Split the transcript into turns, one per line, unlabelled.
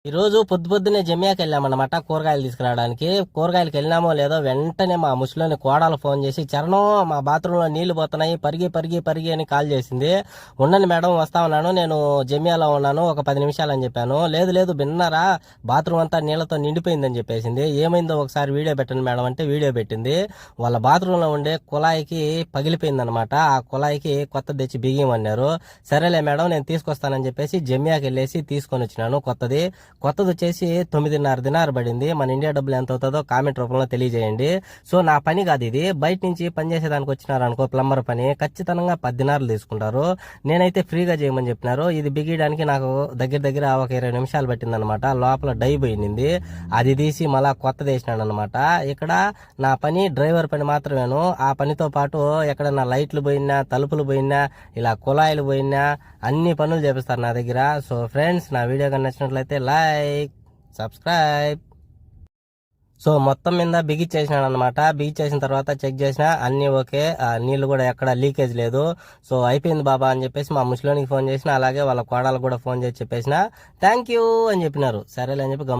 ఈ రోజు పొద్దున్నే జమియాకి వెళ్ళామన్నమాట కూరగాయలు తీసుకురావడానికి. కూరగాయలకు వెళ్ళినామో లేదో వెంటనే మా ముసలిని కోడలు ఫోన్ చేసి, చరణం మా బాత్రూంలో నీళ్లు పోతున్నాయి, పరిగి పరిగి పరిగి అని కాల్ చేసింది. ఉండండి మేడం వస్తా ఉన్నాను, నేను జమియాలో ఉన్నాను, ఒక 10 నిమిషాలు అని చెప్పాను. లేదు లేదు బిన్నారా, బాత్రూమ్ అంతా నీళ్లతో నిండిపోయిందని చెప్పేసింది. ఏమైందో ఒకసారి వీడియో పెట్టండి మేడం అంటే వీడియో పెట్టింది. వాళ్ళ బాత్రూంలో ఉండే కుళాయికి పగిలిపోయిందనమాట. ఆ కుళాయికి కొత్త తెచ్చి బిగియమన్నారు. సరేలే మేడం నేను తీసుకొస్తానని చెప్పేసి జమియాకి వెళ్ళేసి తీసుకొని వచ్చినాను. కొత్తది వచ్చేసి 9.5 దినార్ పడింది. మన ఇండియా డబ్బులు ఎంత అవుతుందో కామెంట్ రూపంలో తెలియజేయండి. సో నా పని కాదు ఇది, బయట నుంచి పని చేసేదానికి వచ్చినారనుకో ప్లంబర్ పని, ఖచ్చితంగా 10 దినార్లు తీసుకుంటారు. నేనైతే ఫ్రీగా చేయమని చెప్పినారు. ఇది బిగియడానికి నాకు దగ్గర ఒక 20 నిమిషాలు పట్టిందనమాట. లోపల డై పోయింది, అది తీసి మళ్ళా కొత్తది వేసినాడు అనమాట. ఇక్కడ నా పని డ్రైవర్ పని మాత్రమేను. ఆ పనితో పాటు ఎక్కడన్నా లైట్లు పోయినా, తలుపులు పోయినా, ఇలా కుళాయిలు పోయినా అన్ని పనులు చేపిస్తారు నా దగ్గర. సో ఫ్రెండ్స్, నా వీడియో కానీ నచ్చినట్లయితే లైక్, సబ్స్క్రైబ్. సో మొత్తం మీద బిగిచ్చేసినాడు అనమాట. బిగిచ్చేసిన తర్వాత చెక్ చేసినా అన్ని ఓకే, నీళ్లు కూడా ఎక్కడ లీకేజ్ లేదు. సో అయిపోయింది బాబా అని చెప్పేసి మా ముసలినికి ఫోన్ చేసిన, అలాగే వాళ్ళ కోడలకు కూడా ఫోన్ చేసి చెప్పేసిన థ్యాంక్ యూ అని చెప్పినారు. సరేలే అని చెప్పి